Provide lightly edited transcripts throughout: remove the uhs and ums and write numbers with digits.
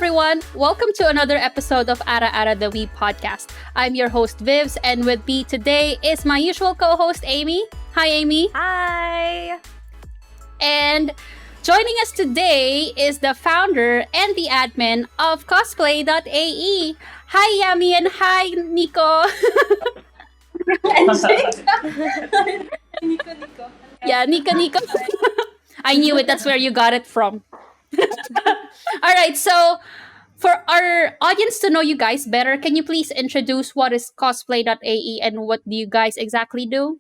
everyone. Welcome to another episode of Ara Ara the We podcast. I'm your host, Vivz, and with me today is my usual co-host, Amy. Hi, Amy. Hi. And joining us today is the founder and the admin of Cosplay.ae. Hi, Yami, and hi, Nico. Nico. Yeah, Nico. I knew it. That's where you got it from. All right, so for our audience to know you guys better, can you please introduce what is Cosplay.ae and what do you guys exactly do?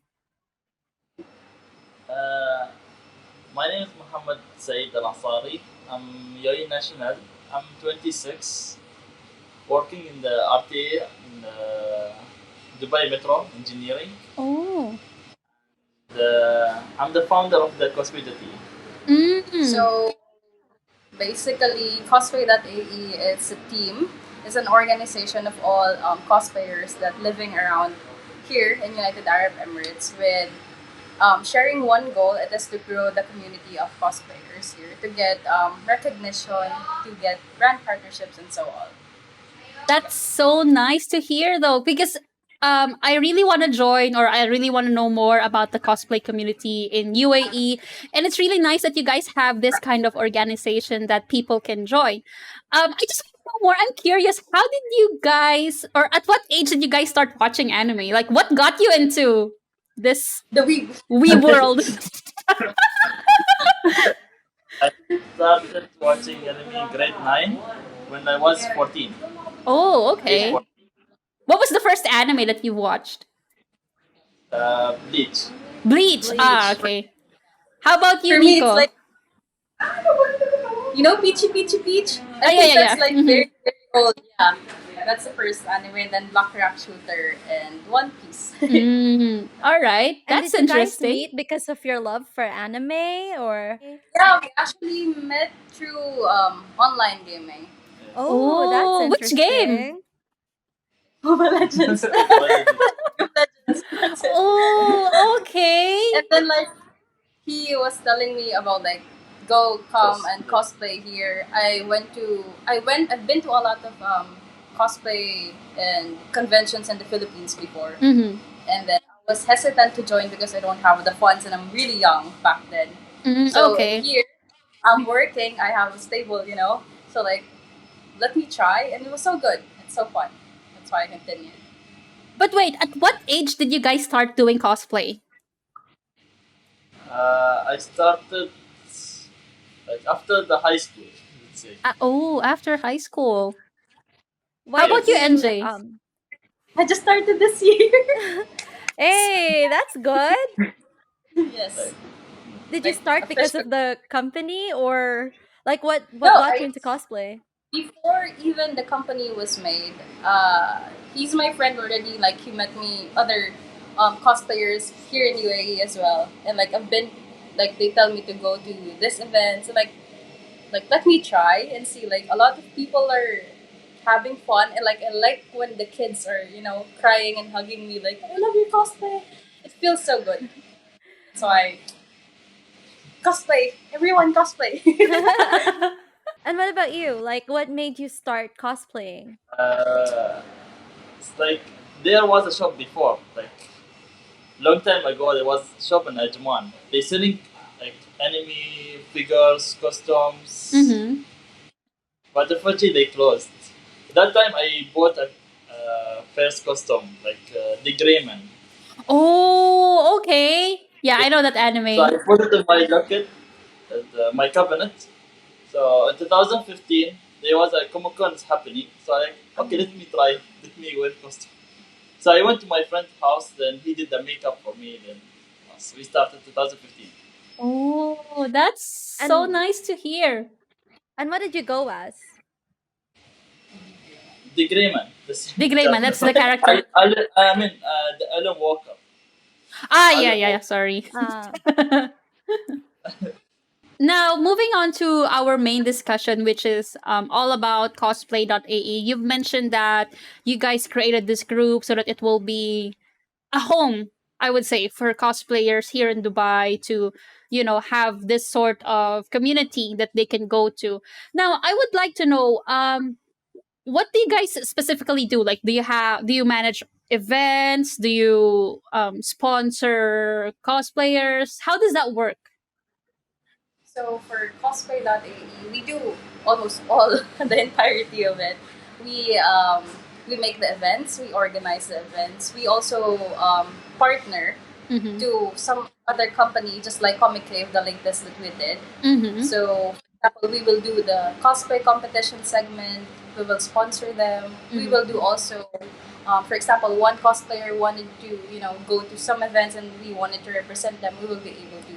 Uh, my name is Muhammad Said Al Ansari. I'm UAE national. I'm 26, working in the RTA in Dubai Metro Engineering. Oh. I'm the founder of the Cosplay.ae. So basically, Cosplay.ae is a team. It's an organization of all cosplayers that living around here in United Arab Emirates with sharing one goal. It is to grow the community of cosplayers here, to get recognition, to get brand partnerships, and so on. That's so nice to hear, though, because I really want to join or I really want to know more about the cosplay community in UAE. And it's really nice that you guys have this kind of organization that people can join. I just want to know more. I'm curious, how did you guys, or at what age did you guys start watching anime? Like, what got you into this The week. wee world? I started watching anime in grade 9 when I was 14. Oh, okay. Age 14. What was the first anime that you watched? Bleach. Bleach. Ah, okay. How about you, For me, Nico? it's like, Peachy. I yeah, think yeah, that's yeah. like very, very old. Yeah. That's the first anime, then Black Rock Shooter and One Piece. All right. And That's did you guys interesting. meet because of your love for anime or? Yeah, we actually met through online gaming. Oh, that's which game? interesting. Mobile Legends. Well, That's it. Oh, okay. And then he was telling me about go come and cosplay here. I've been to a lot of cosplay and conventions in the Philippines before. Mm-hmm. And then I was hesitant to join because I don't have the funds and I'm really young back then. So Okay. here I'm working, I have a stable, so let me try, and it was so good. It's so fun. That's why I continued. But wait, at what age did you guys start doing cosplay? I started after the high school, let's say. After high school. Why How about did you, NJ? I just started this year. Hey, that's good. Yes. Did you Like, start because official- of the company or like what No, got you into cosplay? Before even the company was made, he's my friend already. Like he met me other cosplayers here in UAE as well, and I've been they tell me to go to this event, so let me try and see. A lot of people are having fun, and I like when the kids are crying and hugging me I love your cosplay. It feels so good. So I cosplay. Everyone cosplay. And what about you? Like what made you start cosplaying? It's there was a shop before, long time ago. There was a shop in Ajman. They selling anime figures, costumes, Mm-hmm. but unfortunately they closed. That time I bought a first costume, the Greyman. Oh, okay. Yeah, I know that anime. So I put it in my jacket, my cabinet. So in 2015, there was a Comic Con happening. So okay, let me try, let me wear costume. So I went to my friend's house, then he did the makeup for me, then so we started 2015. Oh, that's so And- nice to hear. And what did you go as? The Greyman. The Greyman, that's the character. I mean, the Alan Walker. Yeah, sorry. Now, moving on to our main discussion, which is all about cosplay.ae. You've mentioned that you guys created this group so that it will be a home I would say, for cosplayers here in Dubai to, have this sort of community that they can go to. Now, I would like to know, what do you guys specifically do? Like, do you manage events? Do you sponsor cosplayers? How does that work? So for Cosplay.ae, we do almost all the entirety of it. We um, we make the events, we organize the events. We also partner Mm-hmm. to some other company, just like Comic Cave, the latest that we did. Mm-hmm. So, for example, we will do the cosplay competition segment. We will sponsor them. We Mhm. will do also, for example, one cosplayer wanted to, go to some events and we wanted to represent them. We will be able to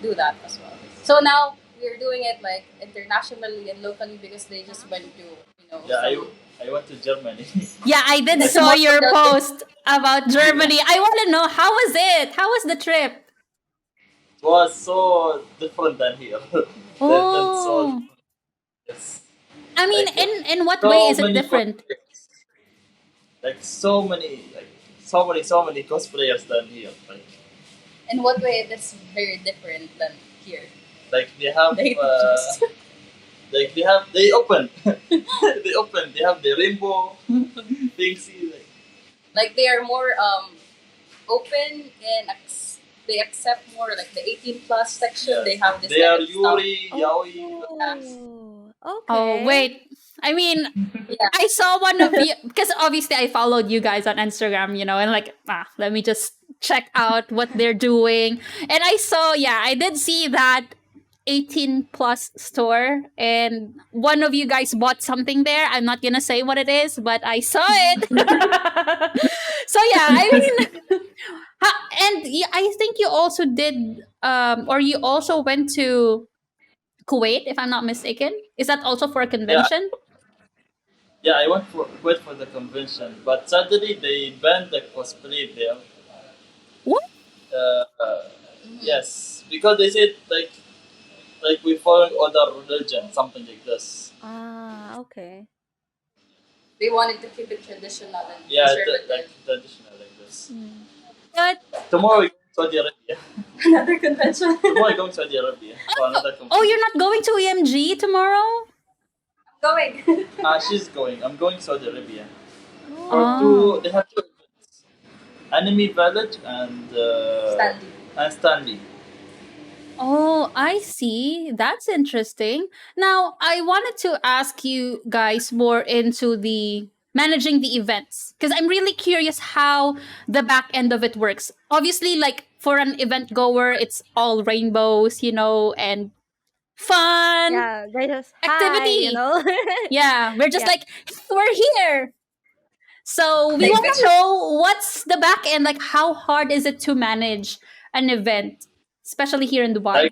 do that as well. So now we're doing it like internationally and locally because they just went to, Yeah, some I went to Germany. Yeah, I did like saw more your of the post about Yeah. Germany. I want to know, how was it? How was the trip? It was so different than here. Than so Oh, yes. I mean, Like in what way so is it many different? cosplayers. So many cosplayers than here. in what way it is very different than here. Like they have They teach. they open they have the rainbow things Like they are more open and they accept more like the 18 plus section. yes They have this they kind are of stuff. Yuri Yaoi. Oh, Oh, okay. wait. I mean, Yeah, I saw one of you because obviously I followed you guys on Instagram, and like, let me just check out what they're doing. And I saw, yeah, I did see that 18 plus store, and one of you guys bought something there. I'm not gonna say what it is, but I saw it. So yeah, I mean, and yeah, I think you also did, or you also went to Kuwait, if I'm not mistaken. Is that also for a Yeah, convention? yeah, I went for the convention, but suddenly they banned the cosplay there. What? Uh, uh, yes, because they said we following other religion, something like this. Ah, okay. they wanted to keep it traditional and Yeah, like conservative. traditional like this. Mm. But Tomorrow we go to Saudi Arabia. Another convention. Tomorrow we go to Saudi Arabia for another oh, convention. you're not going to EMG tomorrow? Going. She's going. I'm going to Saudi Arabia for Oh. Oh. two. They have two events: Anime Village Stanley. and Stanley. Oh, I see. That's interesting. Now, I wanted to ask you guys more into the managing the events because I'm really curious how the back end of it works. Obviously, like for an event goer, it's all rainbows, and fun Yeah, they just hi, activity. . Yeah, we're just Yeah. like, we're here. So we Take want to pictures. know, what's the back end, like how hard is it to manage an event, especially here in Dubai?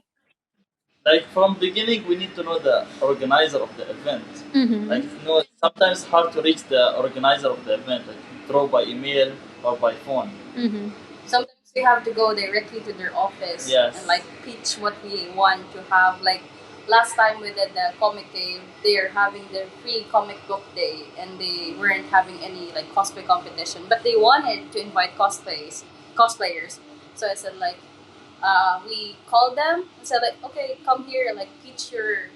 Like from beginning, we need to know the organizer of the event. Mm-hmm. Sometimes hard to reach the organizer of the event, like through by email or by phone. Mm-hmm. Sometimes we have to go directly to their office Yes. and like pitch what we want to have. Like last time we did the comic cave, they're having their free comic book day and they weren't having any like cosplay competition, but they wanted to invite cosplayers. So I said like we called them and said like, okay, come here, like pitch your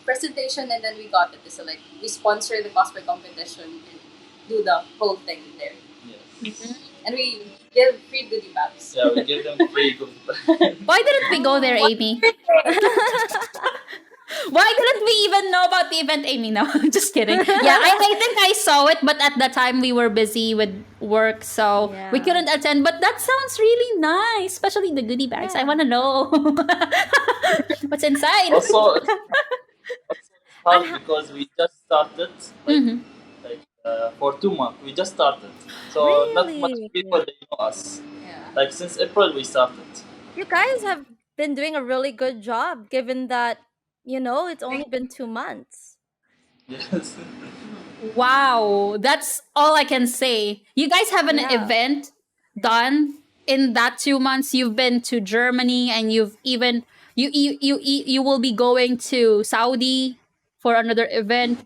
presentation, and then we got it. So like we sponsor the cosplay competition and do the whole thing there, Yes. and we give free goodie bags. Yeah, we give them free good. Why didn't we go there, Amy? Why didn't we even know about the event, Amy? No, just kidding. Yeah, I think I saw it, but at the time we were busy with work, so we Yeah. couldn't attend. But that sounds really nice, especially the goodie bags. I Yeah. want to know what's inside. Also, it's And hard because we just started, Mm-hmm. for 2 months. We just started, so not much really, people they know us. Yeah. Like since April we started. you guys have been doing a really good job given that, it's only Thank been 2 months. Yes. Wow, that's all I can say. You guys have an Yeah. event done in that 2 months. You've been to Germany, and you've even you will be going to Saudi for another event,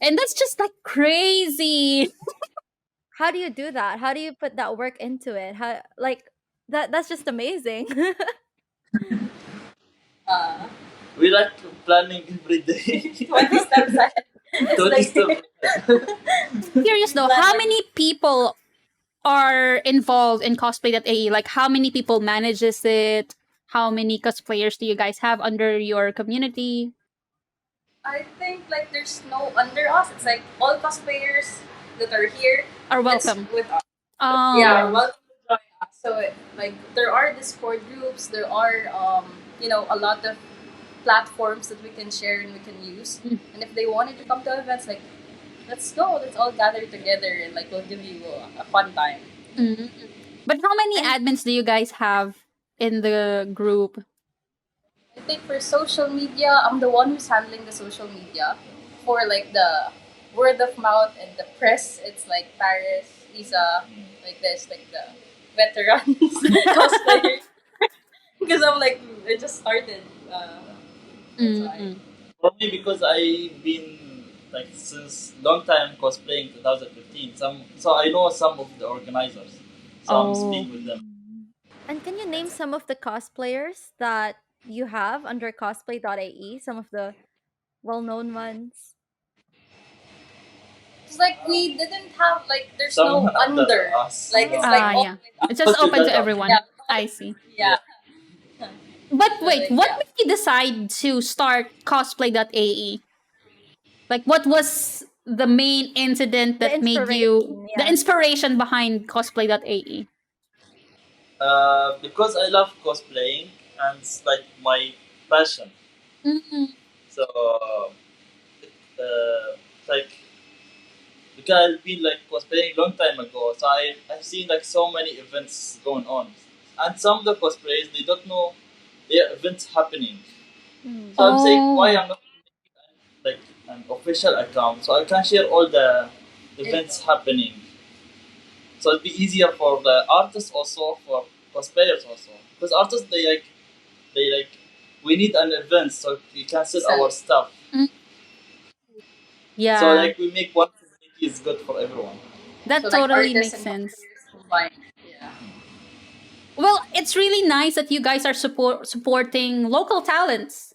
and that's just like crazy. how do you do that? How do you put that work into it? How like that's just amazing. Uh, We like planning every day. 20 steps ahead. It's 20 like steps. Curious though, plan how every many people are involved in cosplay.ae? Like how many people manages it? How many cosplayers do you guys have under your community? I think like there's no under us. It's like all cosplayers that are here. Are It's welcome. with us. Yeah, are Oh. welcome to join us. So like there are Discord groups. There are a lot of platforms that we can share and we can use. Mm. And if they wanted to come to events, like let's go. Let's all gather together and like we'll give you a fun time. Mm. But how many And admins do you guys have in the group? I think for social media, I'm the one who's handling the social media. For like the word of mouth and the press, it's like Paris, Isa, like this, like the veterans cosplayer. Because I'm like, I just started. That's why. Mm. For me, because I've been like since long time cosplaying 2015. So I know some of the organizers. So I'm Oh. speaking with them. and can you name some of the cosplayers that you have under cosplay.ae? Some of the well-known ones. It's like we didn't have like there's no Someone under under. us. Like it's like Ah, all yeah. like It's just Not open to together. yeah, everyone. I see. yeah. But So wait, like what yeah. made you decide to start cosplay.ae? Like, what was the main incident The that made you inspiration, the yeah. inspiration behind cosplay.ae? Because I love cosplaying and it's like my passion. Mm. So like because I've been like cosplaying long time ago, so I've seen like so many events going on, and some of the cosplayers they don't know there are events happening. Mm. So I'm saying why Oh, I'm not like an official account so I can share all the events Info. happening. So it'd be easier for the artists also for cosplayers also because artists they like we need an event so we can sell Sell our it. stuff. mm, So yeah, like we make one community is good for everyone. that So like totally artists makes and sense. cosplayers combined. Yeah. Well, it's really nice that you guys are supporting local talents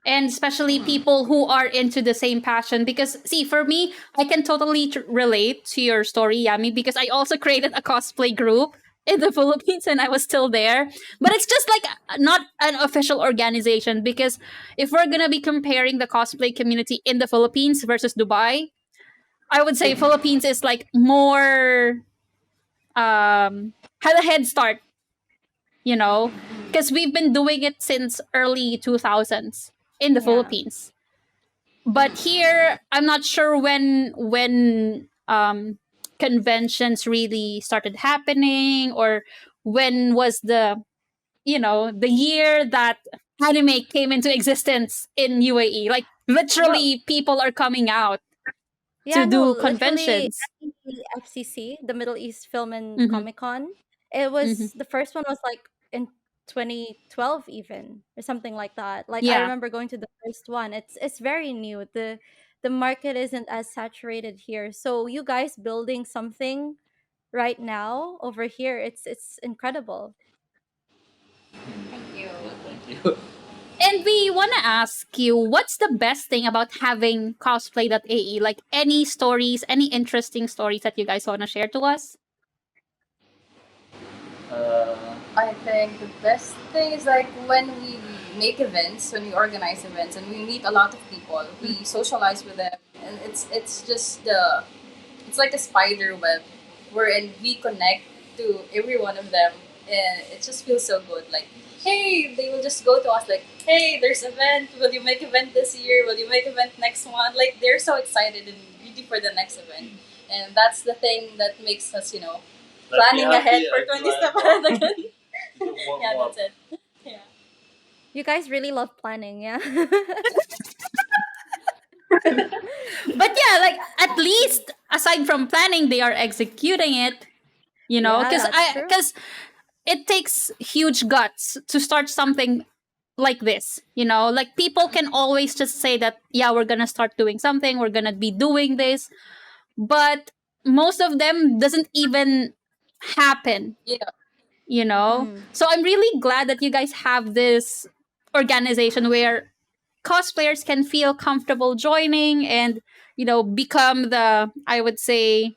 and especially people who are into the same passion because see for me I can totally relate to your story Yami because I also created a cosplay group in the Philippines and I was still there, but it's just like not an official organization because if we're gonna be comparing the cosplay community in the Philippines versus Dubai, I would say Philippines is like more had a head start, you know, because we've been doing it since early 2000s in the Yeah. Philippines. But here I'm not sure when conventions really started happening or when was the year that anime came into existence in UAE. Like Well, literally people are coming out yeah, to no, do literally conventions. FCC, the Middle East Film and Hmm. Comic Con. It Hmm. was the first one was like in 2012 even or something like that. Like I Yeah. remember going to the first one. It's very new. The market isn't as saturated here. So you guys building something right now over here, it's incredible. Thank you. Thank you. And we want to ask you, what's the best thing about having cosplay.ae? Like any stories, any interesting stories that you guys want to share to us? Uh, I think the best thing is like when we make events, when we organize events, and we meet a lot of people, we socialize with them, and it's just it's like a spider web, wherein we connect to every one of them, and it just feels so good. Like, hey, they will just go to us like, hey, there's event. Will you make event this year? Will you make event next month? Like they're so excited and ready for the next event, and that's the thing that makes us, like be planning ahead happy for and 20 plan step more. ahead again. To do more Yeah, more. that's it. Yeah. You guys really love planning, yeah? But yeah, like at least aside from planning, they are executing it, Yeah, because that's true. it takes huge guts to start something like this, like people can always just say that, yeah, we're gonna start doing something, we're gonna be doing this, but most of them doesn't even happen, Yeah. you know? Mm. So I'm really glad that you guys have this organization where cosplayers can feel comfortable joining and, become the, I would say,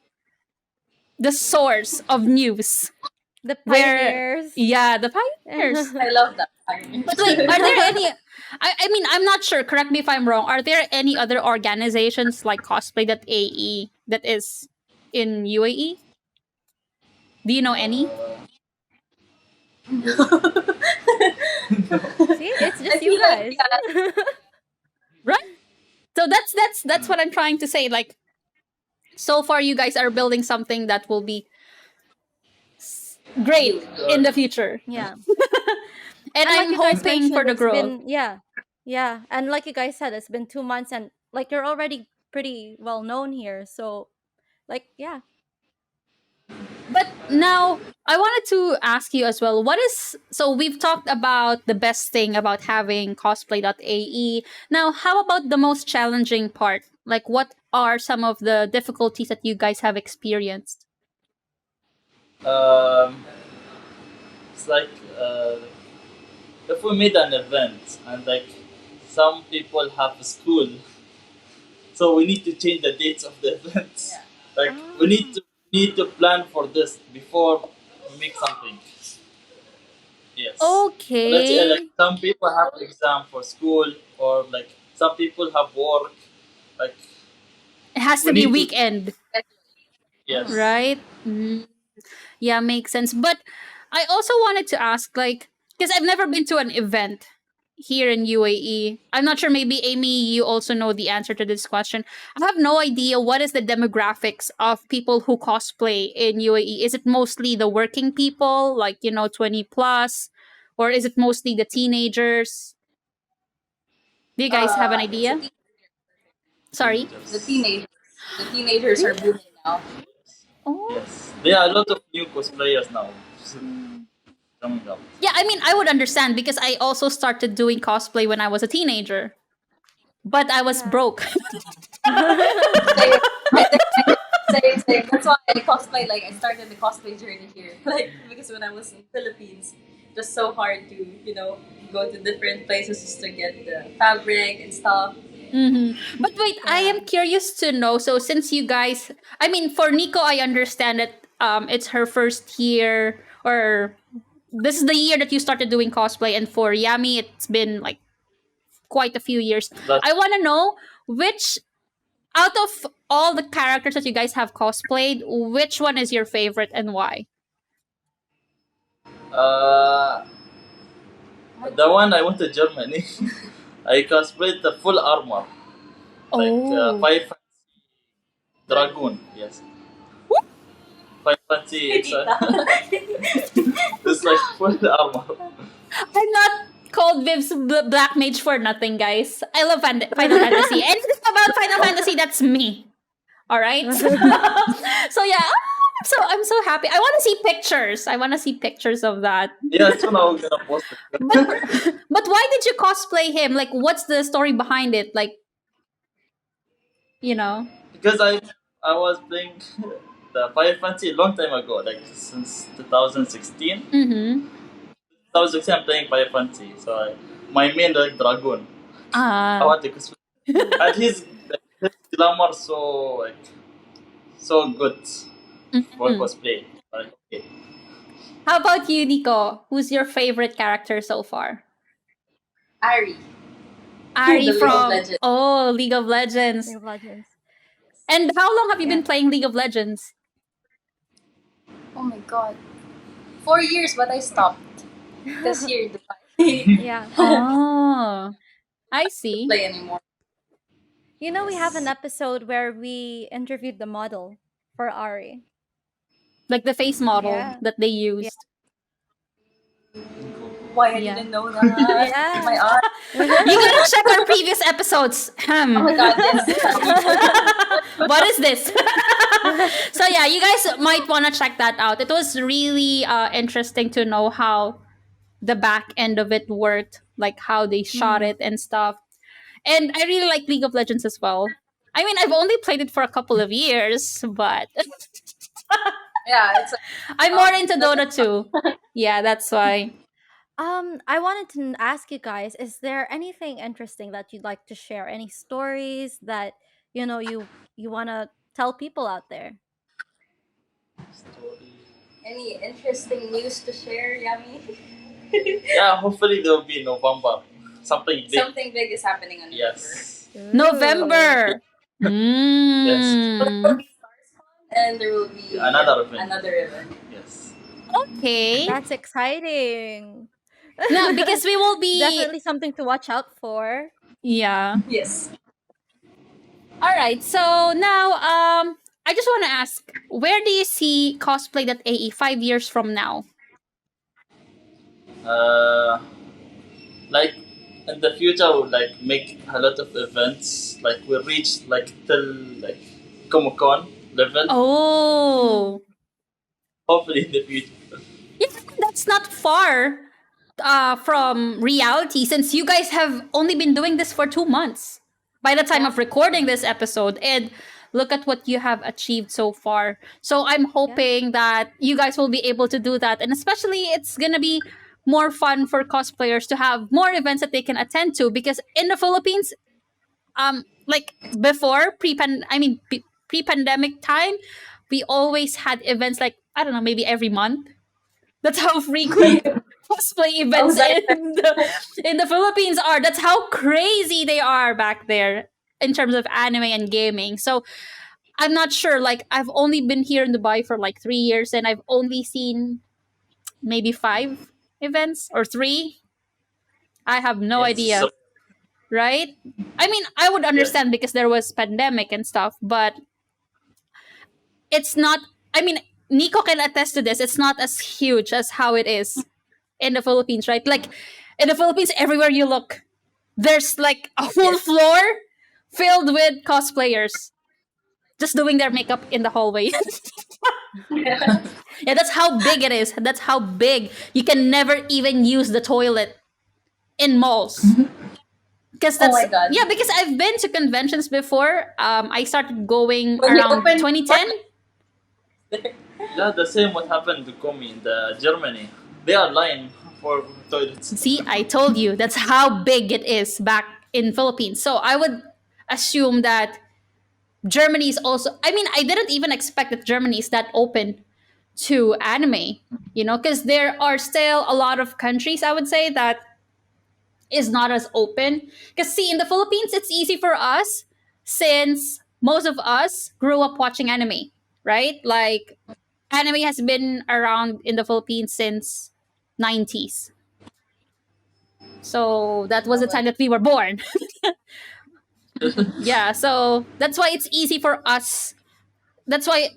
the source of news. The Where, pioneers. yeah, the pioneers. I love that. But wait, are there any? I mean, I'm not sure. Correct me if I'm wrong. Are there any other organizations like Cosplay.ae that is in UAE? Do you know any? See, it's I just you feel like, guys. yeah, Right. So that's what I'm trying to say. Like, so far, you guys are building something that will be great really in good. the future, Yeah. and And like I'm you guys hoping for mentioned, the it's growth. been, yeah. Yeah. And like you guys said, it's been 2 months and like you're already pretty well known here. So like, yeah. But now I wanted to ask you as well. What is so we've talked about the best thing about having cosplay.ae. Now, how about the most challenging part? Like what are some of the difficulties that you guys have experienced? Um, it's like uh, if we made an event and like some people have school, so we need to change the dates of the events. Yeah. Like we Ah. need to plan for this before we make something. Yes. Let's say like Okay. some people have exam for school or like some people have work. Like It has we to be need to weekend, Mm. yes. right? Yeah, makes sense. But I also wanted to ask, like, because I've never been to an event here in UAE. I'm not sure, maybe Amy, you also know the answer to this question. I have no idea what is the demographics of people who cosplay in UAE. Is it mostly the working people, like, 20 plus? Or is it mostly the teenagers? Do you guys have an It's idea? Sorry? the Teenagers. teenagers. The teenagers are Really? booming now. Oh. Yes. There are a lot of new cosplayers now Mm. coming up. Yeah, I mean, I would understand because I also started doing cosplay when I was a teenager, but I was Yeah. broke. Same. Same. That's why I cosplay. Like I started the cosplay journey here. Like because when I was in Philippines, just so hard to go to different places just to get the fabric and stuff. But wait, I Yeah. am curious to know. So, since you guys, I mean, for Nico, I understand that it's her first year, or this is the year that you started doing cosplay, and for Yami, it's been like quite a few years. That's I want to know which out of all the characters that you guys have cosplayed, which one is your favorite and why? uh the one I went to Germany. I cosplayed the full armor, like Oh, five dragoon. Yes, five fancy. It's Tita. it's like full armor. I'm not called Viv's Black Mage for nothing, guys. I love Final Fantasy. Anything about Final Fantasy, that's me. All right. So yeah, I'm so happy. I want to see pictures. I want to see pictures of that. Yeah, soon I'm gonna post But it. but why did you cosplay him? Like, what's the story behind it? Like, you know. Because I was playing the Final Fantasy a long time ago, like since 2016. Mm-hmm. 2016 I'm playing Final Fantasy, so my main like dragoon. I Ah. want to cosplay, and his glamour so like so good for Mhm. cosplay. Like, okay. How about you, Nico? Who's your favorite character so far? Ari, Ari the League of from Legends. League of League Legends. of Legends. And how long have you Yeah. been playing League of Legends? Oh my god, 4 years, but I stopped this year. Yeah. Oh, I To see. play anymore. You know, we have an Yes. episode where we interviewed the model for Ari. Like the face model Yeah. that they Yeah. used. Why I Yeah. didn't know that? Yeah. My art. You gotta check our previous episodes. Oh my god, yes. What is this? So yeah, you guys might want to check that out. It was really interesting to know how the back end of it worked, like how they shot Mm. it and stuff. And I really like League of Legends as well. I mean, I've only played it for a couple of years, but Yeah, it's I'm more into but Dota 2. Yeah, that's why. I wanted to ask you guys, is there anything interesting that you'd like to share? Any stories that, you want to tell people out there? Story. any interesting news to share, Yami? Yeah, hopefully there will be November. Something big. Something big is happening on November. Yes. Ooh. November. Yes. So there will Mm. be StarsCon and there will be Another event. another event. Yes. Okay. That's exciting. No, because we will be. Definitely something to watch out for. Yeah. Yes. All right. So now, I just want to ask, where do you see Cosplay.ae 5 years from now? Uh, like in the future, we would like make a lot of events. Like we reach like till like Comic Con level. Oh, Hopefully in the future. yeah, that's not far from reality since you guys have only been doing this for 2 months by the time Yeah. of recording this episode. And look at what you have achieved so far. So I'm hoping that you guys will be able to do that. And especially, it's going to be more fun for cosplayers to have more events that they can attend to because in the Philippines, like before pre-pandemic time, we always had events like, I don't know, maybe every month. That's how frequent cosplay Oh, events that in the Philippines are. That's how crazy they are back there in terms of anime and gaming. So I'm not sure. Like I've only been here in Dubai for like 3 years, and I've only seen maybe 5 events or 3. I have no Yes. idea, So, right? I mean, I would yes. understand because there was pandemic and stuff, but it's not. I mean, Nico can attest to this. It's not as huge as how it is in the Philippines, right? Like in the Philippines, everywhere you look, there's like a whole yes. floor filled with cosplayers just doing their makeup in the hallway. Yeah, that's how big it is. That's how big. You can never even use the toilet in malls. Because Oh that's, my god. yeah, because I've been to conventions before. I started going When you around open 2010. Yeah, the same what happened to Komi in the Germany. They are lying for toilets. See, I told you that's how big it is back in Philippines. So I would assume that Germany is also. I mean, I didn't even expect that Germany is that open to anime. Because there are still a lot of countries, I would say, that is not as open. Because see, in the Philippines, it's easy for us since most of us grew up watching anime, right? Like anime has been around in the Philippines since 90s. So that was Oh the my. time that we were born. Yeah, so that's why it's easy for us. That's why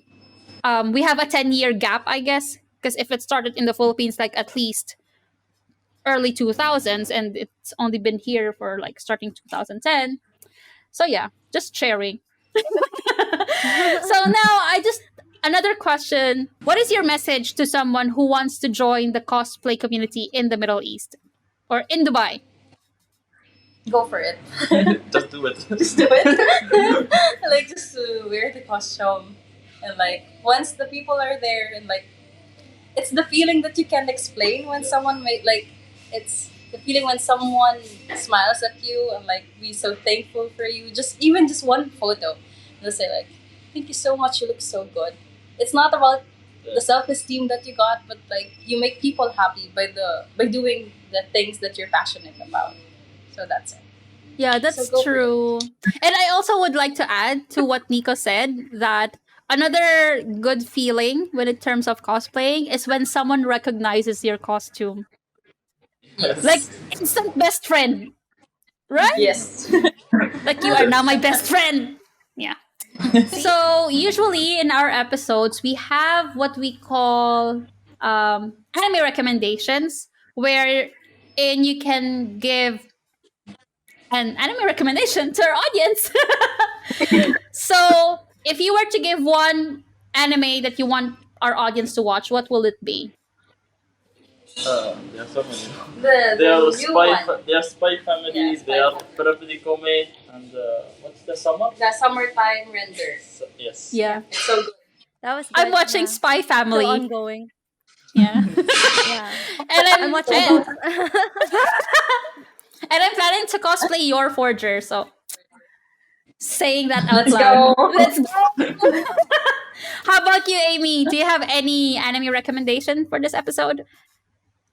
we have a 10-year gap, I guess, because if it started in the Philippines like at least early 2000s and it's only been here for like starting 2010. So yeah, just sharing. So now I just another question. What is your message to someone who wants to join the cosplay community in the Middle East or in Dubai? Go for it. Just do it. Just do it. Like just wear the costume and like once the people are there and like it's the feeling that you can't explain when someone made like it's the feeling when someone smiles at you and like be so thankful for you. Just even just one photo. They'll say like, thank you so much, you look so good. It's not about the self esteem that you got, but like you make people happy by doing the things that you're passionate about. So that's it. Yeah, So that's go for it. true. And I also would like to add to what Nico said that another good feeling when in terms of cosplaying is when someone recognizes your costume. Like Yes. instant best friend, right? Yes. Like you are now my best friend. Yeah. So usually in our episodes we have what we call anime recommendations, where and you can give an anime recommendation to our audience. So if you were to give one anime that you want our audience to watch, what will it be? There are so many. The They are new spy. one. They are spy family. Yeah, They Spy are Family. probably Kome and what's the summer. The summertime render. Yes. Yeah. It's so good. That was I'm good. watching Yeah. Spy Still Family. ongoing. Yeah. Yeah. and I'm watching both. and I'm planning to cosplay your forger, so saying that out Let's loud. go. Let's go. How about you, Amy? Do you have any anime recommendation for this episode?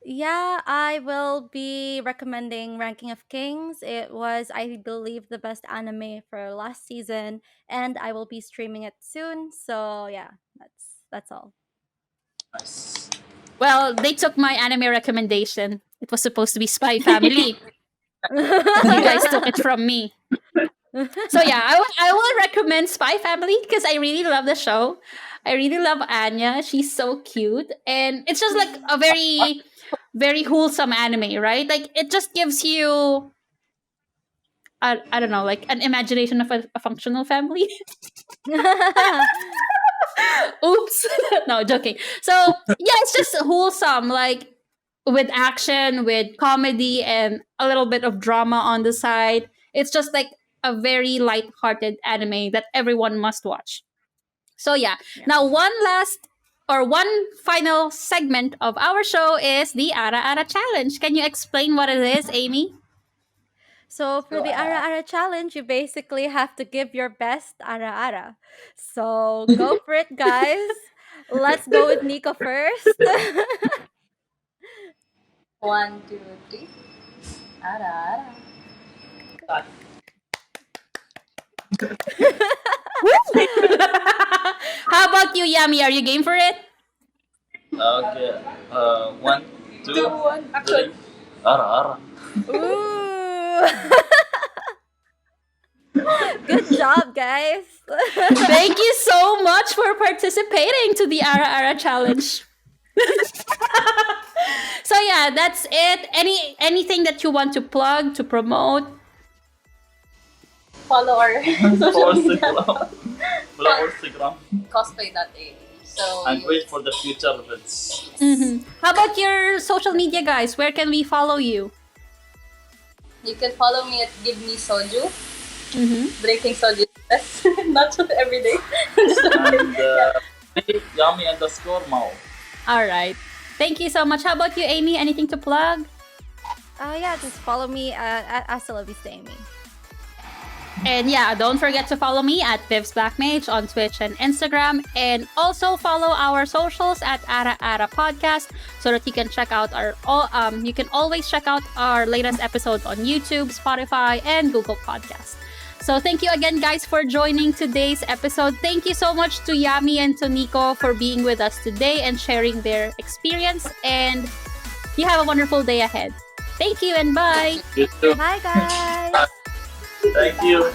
Yeah, I will be recommending Ranking of Kings. It was, I believe, the best anime for last season, and I will be streaming it soon. So yeah, that's all. Nice. Well, they took my anime recommendation. It was supposed to be Spy Family. You guys took it from me. So yeah, I will recommend Spy Family because I really love the show. I really love Anya. She's so cute, and it's just like a very, very wholesome anime, right? Like it just gives you, I don't know, like an imagination of a functional family. Oops, no joking. So yeah, it's just wholesome, like with action, with comedy, and a little bit of drama on the side. It's just like a very light-hearted anime that everyone must watch. So yeah. Yeah. Now one final segment of our show is the Ara Ara Challenge. Can you explain what it is, Amy? So for Go the Ara ahead. Ara challenge, you basically have to give your best Ara Ara. So go for it, guys. Let's go with Nico first. 1, 2, 3. Ara ara. How about you, Yami? Are you game for it? Okay. 1, 2, 2, 1. 3. Action. Ara ara. Ooh. Good job, guys. Thank you so much for participating to the Ara Ara challenge. So yeah, that's it. Anything that you want to plug, to promote? Follow our social For media. Instagram. Follow our Instagram. Cosplay.ae. So And you, wait for the future events. How about your social media, guys? Where can we follow you? you can follow me at Give Me Soju. Mm-hmm. Drinking soju. Not just every day. And Yami_Mao. All right. Thank you so much. How about you, Amy? Anything to plug? Yeah, just follow me at Hasta La Vista Amy. And yeah, don't forget to follow me at Vivz Blackmage on Twitch and Instagram. And also follow our socials at Ara Ara Podcast so that you can check out you can always check out our latest episodes on YouTube, Spotify, and Google Podcasts. So thank you again, guys, for joining today's episode. Thank you so much to Yami and to Nico for being with us today and sharing their experience. And you have a wonderful day ahead. Thank you and bye. You too. Bye, guys. Thank you.